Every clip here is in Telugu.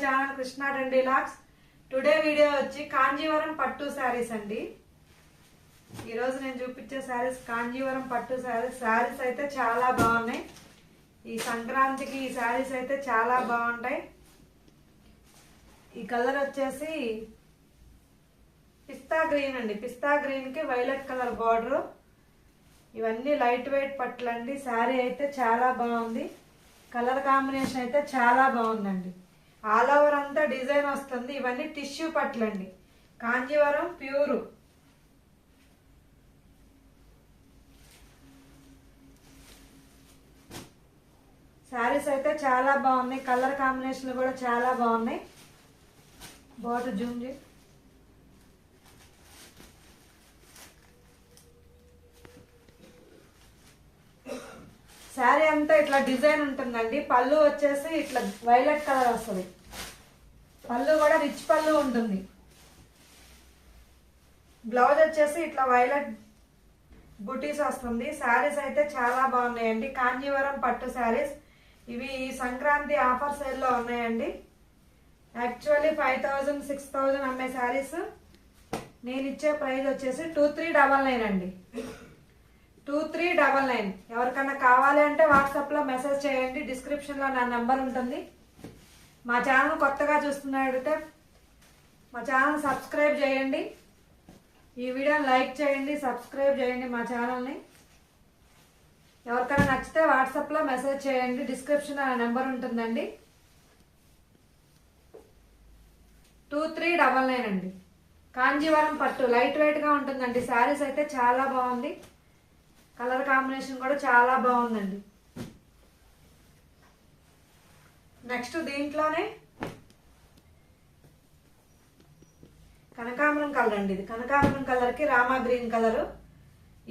Channel Krishna trendy lakhs. Today video వచ్చి కాంజీవరం పట్టు శారీస్ అండి. ఈరోజు నేను చూపించే శారీస్ కాంజీవరం పట్టు శారీస్. శారీస్ అయితే చాలా బాగున్నాయి. ఈ సంక్రాంతికి ఈ శారీస్ అయితే చాలా బాగుంటాయి. ఈ కలర్ వచ్చేసి పిస్తా గ్రీన్ అండి. పిస్తా గ్రీన్ కి వైలెట్ కలర్ బార్డర్. ఇవన్నీ లైట్ వెయిట్ పట్లు అండి. శారీ అయితే చాలా బాగుంది. కలర్ కాంబినేషన్ అయితే చాలా బాగుందండి. ఆల్ ఓవర్ అంతా డిజైన్ వస్తుంది. ఇవన్నీ టిష్యూ పట్లు అండి. కాంజీవరం ప్యూర్. శారీస్ అయితే చాలా బాగున్నాయి. కలర్ కాంబినేషన్ కూడా చాలా బాగున్నాయి. బార్డర్ జూమ్ చేయి. శారీ అంతా ఇట్లా డిజైన్ ఉంటుందండి. పళ్ళు వచ్చేసి ఇట్లా వైలెట్ కలర్ వస్తుంది. పళ్ళు కూడా రిచ్ పళ్ళు ఉంటుంది. బ్లౌజ్ వచ్చేసి ఇట్లా వైలెట్ బుటీస్ వస్తుంది. శారీస్ అయితే చాలా బాగున్నాయండి. కాంజీవరం పట్టు శారీస్. ఇవి సంక్రాంతి ఆఫర్ సేల్లో ఉన్నాయండి. యాక్చువల్లీ 5000 6000 అమ్మే శారీస్ నేను ఇచ్చే ప్రైస్ వచ్చేసి 2399 అండి. 2399. ఎవరికన్నా కావాలి అంటే వాట్సాప్ లో మెసేజ్ చేయండి. డిస్క్రిప్షన్ లో నా నెంబర్ ఉంటుంది. మా ఛానల్ కొత్తగా చూస్తున్నట్లయితే మా ఛానల్ సబ్స్క్రైబ్ చేయండి. ఈ వీడియోని లైక్ చేయండి, సబ్స్క్రైబ్ చేయండి మా ఛానల్ని. ఎవరికైనా నచ్చితే వాట్సాప్ లో మెసేజ్ చేయండి. డిస్క్రిప్షన్ లో నా నెంబర్ ఉంటుందండి. 2399 అండి. కాంజీవరం పట్టు లైట్ వెయిట్ గా ఉంటుందండి. శారీస్ అయితే చాలా బాగుంది. కలర్ కాంబినేషన్ కూడా చాలా బాగుందండి. నెక్స్ట్ దీంట్లోనే కనకాంబరం కలర్ అండి. ఇది కనకాంబరం కలర్ కి రామా గ్రీన్ కలర్.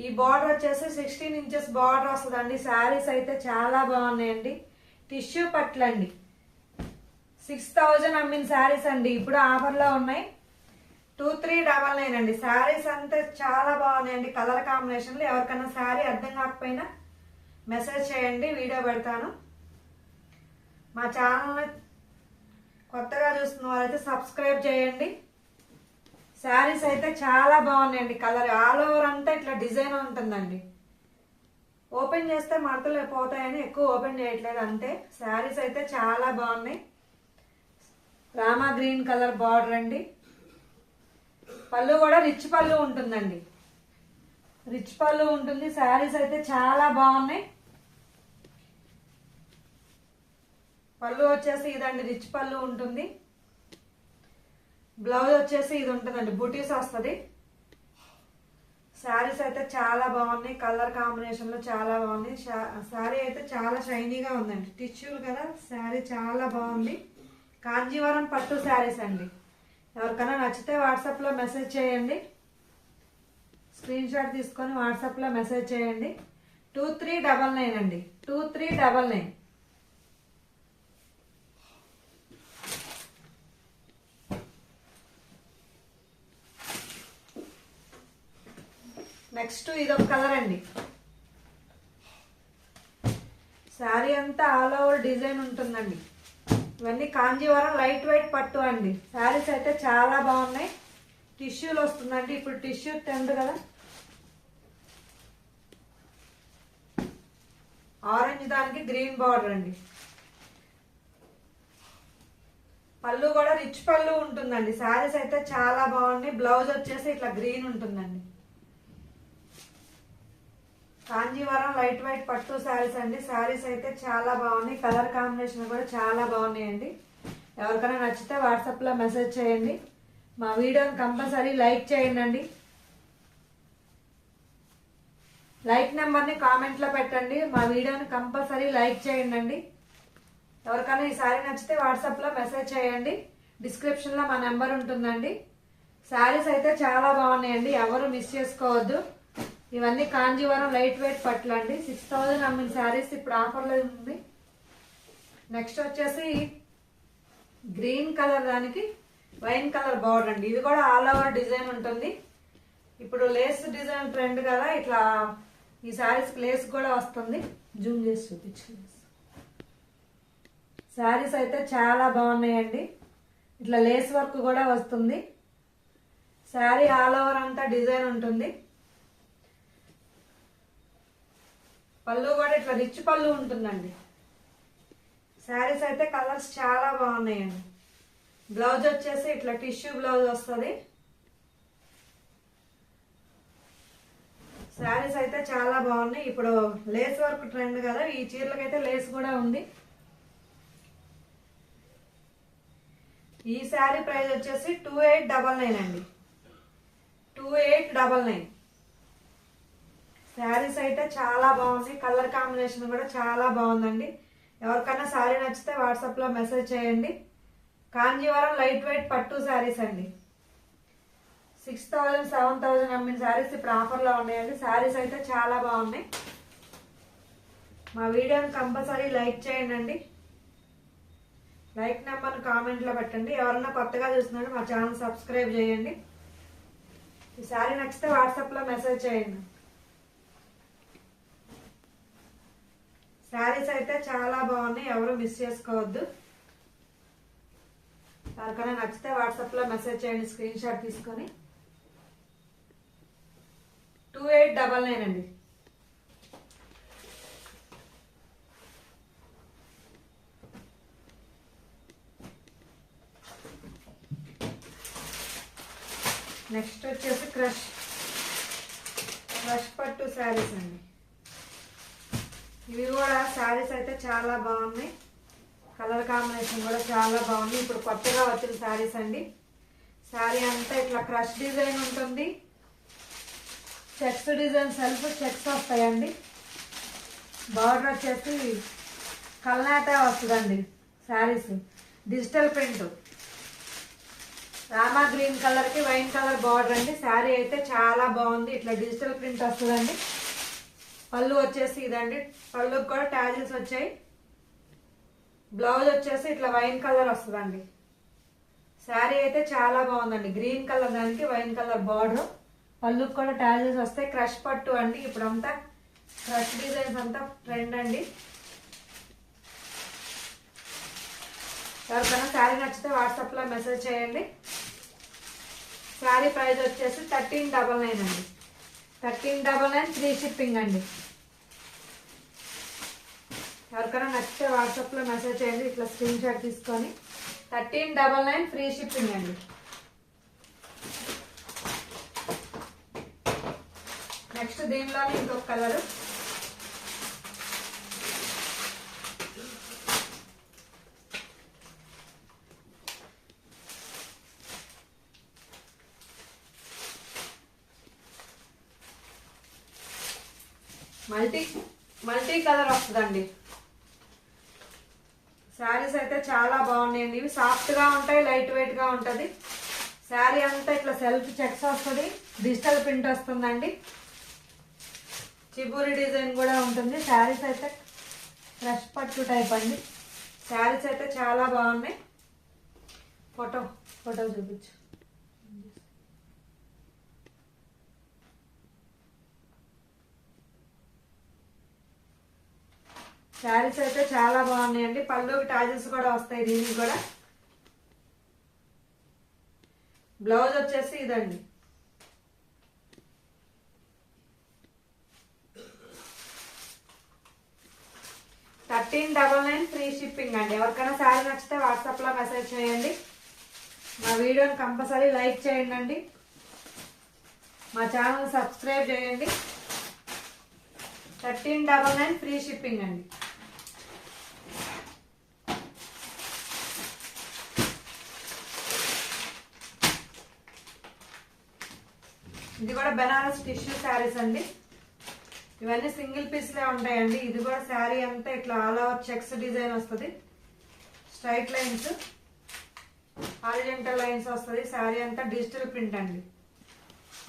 ఈ బార్డర్ వచ్చేసి 16 ఇంచెస్ బార్డర్ వస్తుందండి. శారీస్ అయితే చాలా బాగున్నాయండి. టిష్యూ పట్లండి. 6000 అమ్మిన శారీస్ అండి. ఇప్పుడు ఆఫర్లో ఉన్నాయి. 2399 అండి. శారీస్ అంతా చాలా బాగున్నాయండి. కలర్ కాంబినేషన్లు. ఎవరికైనా శారీ అర్థం కాకపోయినా మెసేజ్ చేయండి, వీడియో పెడతాను. మా ఛానల్ కొత్తగా చూస్తున్న వాళ్ళైతే సబ్స్క్రైబ్ చేయండి. శారీస్ అయితే చాలా బాగున్నాయండి. కలర్ ఆల్ ఓవర్ అంతా ఇట్లా డిజైన్ ఉంటుందండి. ఓపెన్ చేస్తే మడతలు పోతాయని ఎక్కువ ఓపెన్ చేయట్లేదు అంతే. శారీస్ అయితే చాలా బాగున్నాయి. రామా గ్రీన్ కలర్ బార్డర్ అండి. పళ్ళు కూడా రిచ్ పళ్ళు ఉంటుందండి. రిచ్ పళ్ళు ఉంటుంది. శారీస్ అయితే చాలా బాగున్నాయి. పళ్ళు వచ్చేసి ఇదండి, రిచ్ పళ్ళు ఉంటుంది. బ్లౌజ్ వచ్చేసి ఇది ఉంటుందండి, బుటీస్ వస్తుంది. శారీస్ అయితే చాలా బాగున్నాయి. కలర్ కాంబినేషన్ లో చాలా బాగుంది. శారీ అయితే చాలా షైనీగా ఉందండి. టిష్యూలు కదా. శారీ చాలా బాగుంది. కాంజీవరం పట్టు శారీస్ అండి. ఎవరికైనా నచ్చితే వాట్సాప్ లో మెసేజ్ చేయండి. స్క్రీన్ షాట్ తీసుకొని వాట్సాప్ లో మెసేజ్ చేయండి. 2399 అండి. 2399. నెక్స్ట్ ఇదొక కలర్ అండి. శారీ అంతా ఆల్ ఓవర్ డిజైన్ ఉంటుందండి. ఇవన్నీ కాంజీవరం లైట్ వెయిట్ పట్టు అండి. శారీస్ అయితే చాలా బాగున్నాయి. టిష్యూలు వస్తుందండి. ఇప్పుడు టిష్యూ ట్రెండ్ కదా. ఆరెంజ్ దానికి గ్రీన్ బార్డర్ అండి. పళ్ళు కూడా రిచ్ పళ్ళు ఉంటుందండి. శారీస్ అయితే చాలా బాగున్నాయి. బ్లౌజ్ వచ్చేసి ఇట్లా గ్రీన్ ఉంటుందండి. కాంజీవరం లైట్ వెయిట్ పట్టు శారీస్ అండి. శారీస్ అయితే చాలా బాగున్నాయి. కలర్ కాంబినేషన్ కూడా చాలా బాగున్నాయండి. ఎవరికైనా నచ్చితే వాట్సాప్ లో మెసేజ్ చేయండి. మా వీడియోని కంపల్సరీ లైక్ చేయండి. లైక్ నెంబర్ని కామెంట్ లో పెట్టండి. మా వీడియోని కంపల్సరీ లైక్ చేయండి. ఎవరికైనా ఈ శారీ నచ్చితే వాట్సాప్ లో మెసేజ్ చేయండి. డిస్క్రిప్షన్ లో మా నెంబర్ ఉంటుందండి. శారీస్ అయితే చాలా బాగున్నాయండి. ఎవరు మిస్ చేసుకోవద్దు. ఇవన్నీ కాంజీవరం లైట్ వెయిట్ పట్లు అండి. 6000 అమ్మిన శారీస్ ఇప్పుడు ఆఫర్లో ఉంది. నెక్స్ట్ వచ్చేసి గ్రీన్ కలర్ దానికి వైన్ కలర్ బార్డర్ అండి. ఇది కూడా ఆల్ ఓవర్ డిజైన్ ఉంటుంది. ఇప్పుడు లేస్ డిజైన్ ట్రెండ్ కదా. ఇట్లా ఈ శారీస్ లేస్ కూడా వస్తుంది. జూమ్ చేసి చూపించు. శారీస్ అయితే చాలా బాగున్నాయండి. ఇట్లా లేస్ వర్క్ కూడా వస్తుంది. శారీ ఆల్ ఓవర్ అంతా డిజైన్ ఉంటుంది. పళ్ళు కూడా ఇట్లా రిచ్ పళ్ళు ఉంటుందండి. శారీస్ అయితే కలర్స్ చాలా బాగున్నాయండి. బ్లౌజ్ వచ్చేసి ఇట్లా టిష్యూ బ్లౌజ్ వస్తుంది. శారీస్ అయితే చాలా బాగున్నాయి. ఇప్పుడు లేస్ వర్క్ ట్రెండ్ కదా, ఈ చీరలకైతే లేస్ కూడా ఉంది. ఈ శారీ ప్రైస్ వచ్చేసి 2899 అండి. 2899. శారీస్ అయితే చాలా బాగుంది. కలర్ కాంబినేషన్ కూడా చాలా బాగుందండి. ఎవరికైనా శారీ నచ్చితే వాట్సాప్లో మెసేజ్ చేయండి. కాంజీవరం లైట్ వెయిట్ పట్టు శారీస్ అండి. 6000 7000 అమ్మిన శారీస్ ఇప్పుడు ఆఫర్లో ఉన్నాయండి. శారీస్ అయితే చాలా బాగున్నాయి. మా వీడియోని కంపల్సరీ లైక్ చేయండి. లైక్ నెంబర్ని కామెంట్లో పెట్టండి. ఎవరన్నా కొత్తగా చూస్తున్నారో మా ఛానల్ సబ్స్క్రైబ్ చేయండి. ఈ శారీ నచ్చితే వాట్సాప్లో మెసేజ్ చేయండి. శారీస్ అయితే చాలా బాగున్నాయి. ఎవరు మిస్ చేసుకోవద్దు. ఎవరికైనా నచ్చితే వాట్సాప్లో మెసేజ్ చేయండి స్క్రీన్ షాట్ తీసుకొని. 2899 అండి. నెక్స్ట్ వచ్చేసి క్రష్ పట్టు శారీస్ అండి. ఇవి కూడా శారీస్ అయితే చాలా బాగున్నాయి. కలర్ కాంబినేషన్ కూడా చాలా బాగుంది. ఇప్పుడు కొత్తగా వచ్చిన శారీస్ అండి. శారీ అంతా ఇట్లా క్రష్ డిజైన్ ఉంటుంది. చెక్స్ డిజైన్ సెల్ఫ్ చెక్స్ వస్తాయండి. బార్డర్ వచ్చేసి కల్నాట వస్తుందండి. Saris digital print, Rama green colour కి వైన్ కలర్ బార్డర్ అండి. శారీ అయితే చాలా బాగుంది. ఇట్లా డిజిటల్ ప్రింట్ వస్తుందండి. పళ్ళు వచ్చేసి ఇదండి. పళ్ళుకి కూడా ట్యాజిల్స్ వచ్చాయి. బ్లౌజ్ వచ్చేసి ఇట్లా వైన్ కలర్ వస్తుందండి. శారీ అయితే చాలా బాగుందండి. గ్రీన్ కలర్ దానికి వైన్ కలర్ బార్డర్. పళ్ళుకి కూడా ట్యాజిల్స్ వస్తాయి. క్రష్ పట్టు అండి. ఇప్పుడు అంతా క్రష్ డిజైన్స్ అంతా ట్రెండ్ అండి. ఎవరికైనా శారీ నచ్చితే వాట్సాప్లో మెసేజ్ చేయండి. శారీ ప్రైస్ వచ్చేసి 1399 అండి. 1399 ఫ్రీ షిప్పింగ్ అండి. ఎవరికైనా నచ్చితే వాట్సాప్లో మెసేజ్ చేయండి. ఇట్లా స్క్రీన్ షాట్ తీసుకొని 1399 ఫ్రీ షిప్పింగ్ అండి. నెక్స్ట్ దీనిలోనే ఇంకొక కలరు. మల్టీ కలర్ వస్తుందండి. శారీస్ అయితే చాలా బాగున్నాయండి. ఇవి సాఫ్ట్ గా ఉంటాయి, లైట్ వెయిట్ గా ఉంటది. శారీ అంతా ఇట్లా సెల్ఫ్ చెక్స్ వస్తుంది. డిజిటల్ ప్రింట్ వస్తుందండి. చిబూరి డిజైన్ కూడా ఉంటుంది. శారీస్ అయితే క్రష్ పట్టు టైప్ అండి. శారీస్ అయితే చాలా బాగున్నాయి. ఫోటో చూపించు. శారీస్ అయితే చాలా బాగున్నాయండి. పళ్ళుకి టాజిల్స్ కూడా వస్తాయి. దీనికి కూడా బ్లౌజ్ వచ్చేసి ఇదండి. $1399 ఫ్రీ షిప్పింగ్ అండి. ఎవరికైనా శారీ నచ్చితే వాట్సాప్లో మెసేజ్ చేయండి. మా వీడియోని కంపల్సరీ లైక్ చేయండి. మా ఛానల్ సబ్స్క్రైబ్ చేయండి. 1399 ఫ్రీ షిప్పింగ్ అండి. ఇది కూడా బెనారస్ టిష్యూ శారీస్ అండి. ఇవన్నీ సింగిల్ పీస్లే ఉంటాయండి. ఇది కూడా శారీ అంతా ఇట్లా ఆల్ ఓవర్ చెక్స్ డిజైన్ వస్తుంది. స్ట్రైట్ లైన్స్, హారిజంటల్ లైన్స్ వస్తుంది. శారీ అంతా డిజిటల్ ప్రింట్ అండి.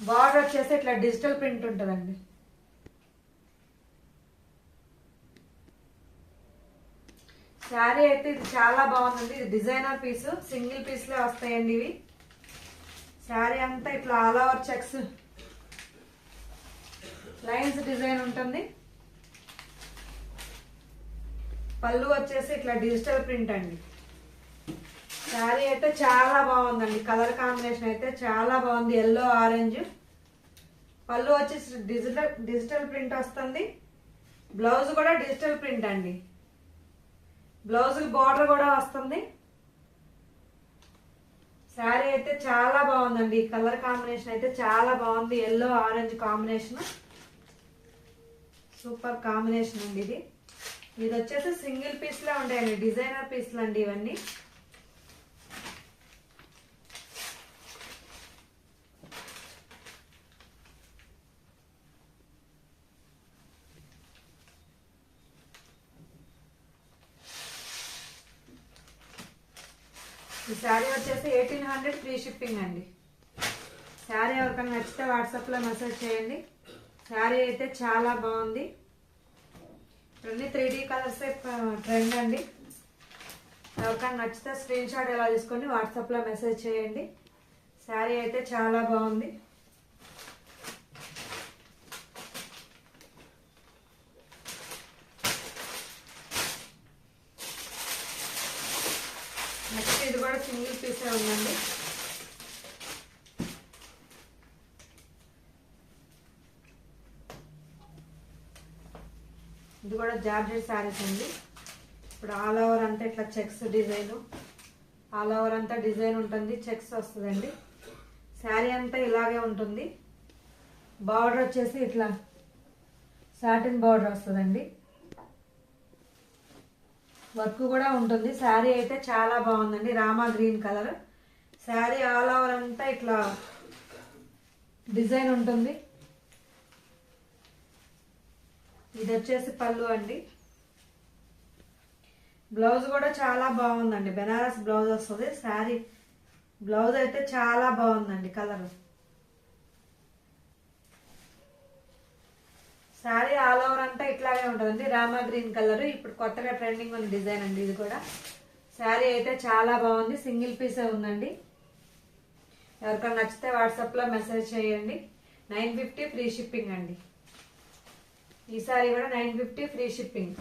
బార్డర్ వచ్చేసి ఇట్లా డిజిటల్ ప్రింట్ ఉంటుందండి. శారీ అయితే ఇది చాలా బాగుందండి. ఇది డిజైనర్ పీస్, సింగిల్ పీస్లే వస్తాయండి ఇవి. శారీ అంతా ఇట్లా all over checks lines design ఉంటుంది. పళ్ళు వచ్చేసి ఇట్లా డిజిటల్ ప్రింట్ అండి. శారీ అయితే చాలా బాగుందండి. కలర్ కాంబినేషన్ అయితే చాలా బాగుంది. Yellow orange. పళ్ళు వచ్చేసి డిజిటల్ ప్రింట్ వస్తుంది. బ్లౌజ్ కూడా డిజిటల్ ప్రింట్ అండి. బ్లౌజ్ బార్డర్ కూడా వస్తుంది. శారీ అయితే చాలా బాగుందండి. కలర్ కాంబినేషన్ అయితే చాలా బాగుంది. Yellow orange combination super combination అండి. ఇది వచ్చేసి సింగిల్ పీస్ లా ఉంటాయండి. డిజైనర్ పీస్లు అండి ఇవన్నీ. ఈ శారీ వచ్చేసి 1800 ఫ్రీ షిప్పింగ్ అండి. శారీ ఎవరికైనా నచ్చితే వాట్సాప్లో మెసేజ్ చేయండి. శారీ అయితే చాలా బాగుంది. అన్ని 3D కలర్స్ ట్రెండ్ అండి. ఎవరికైనా నచ్చితే స్క్రీన్ షాట్ ఎలా తీసుకొని వాట్సాప్లో మెసేజ్ చేయండి. శారీ అయితే చాలా బాగుంది. నెక్స్ట్ ఇది కూడా సింగిల్ పీసే ఉందండి. ఇది కూడా జార్జెట్ శారీస్ అండి. ఇప్పుడు ఆల్ ఓవర్ అంతా ఇట్లా చెక్స్ డిజైన్, ఆల్ ఓవర్ అంతా డిజైన్ ఉంటుంది. చెక్స్ వస్తుందండి. శారీ అంతా ఇలాగే ఉంటుంది. బార్డర్ వచ్చేసి ఇట్లా సాటిన్ బార్డర్ వస్తుందండి. వర్క్ కూడా ఉంటుంది. శారీ అయితే చాలా బాగుందండి. Rama green colour. Sari all over అంతా ఇట్లా డిజైన్ ఉంటుంది. ఇది వచ్చేసి పళ్ళు అండి. బ్లౌజ్ కూడా చాలా బాగుందండి. బెనారస్ బ్లౌజ్ వస్తుంది. శారీ బ్లౌజ్ అయితే చాలా బాగుందండి. కలర్ శారీ ఆల్ ఓవర్ అంతా ఇట్లాగే ఉంటుందండి. Rama green colour. ఇప్పుడు కొత్తగా ట్రెండింగ్ ఉన్న డిజైన్ అండి ఇది కూడా. శారీ అయితే చాలా బాగుంది. సింగిల్ పీసే ఉందండి. ఎవరికైనా నచ్చితే వాట్సాప్లో మెసేజ్ చేయండి. 950 ఫ్రీ షిప్పింగ్ అండి. ఈ శారీ కూడా 950 ఫ్రీ షిప్పింగ్.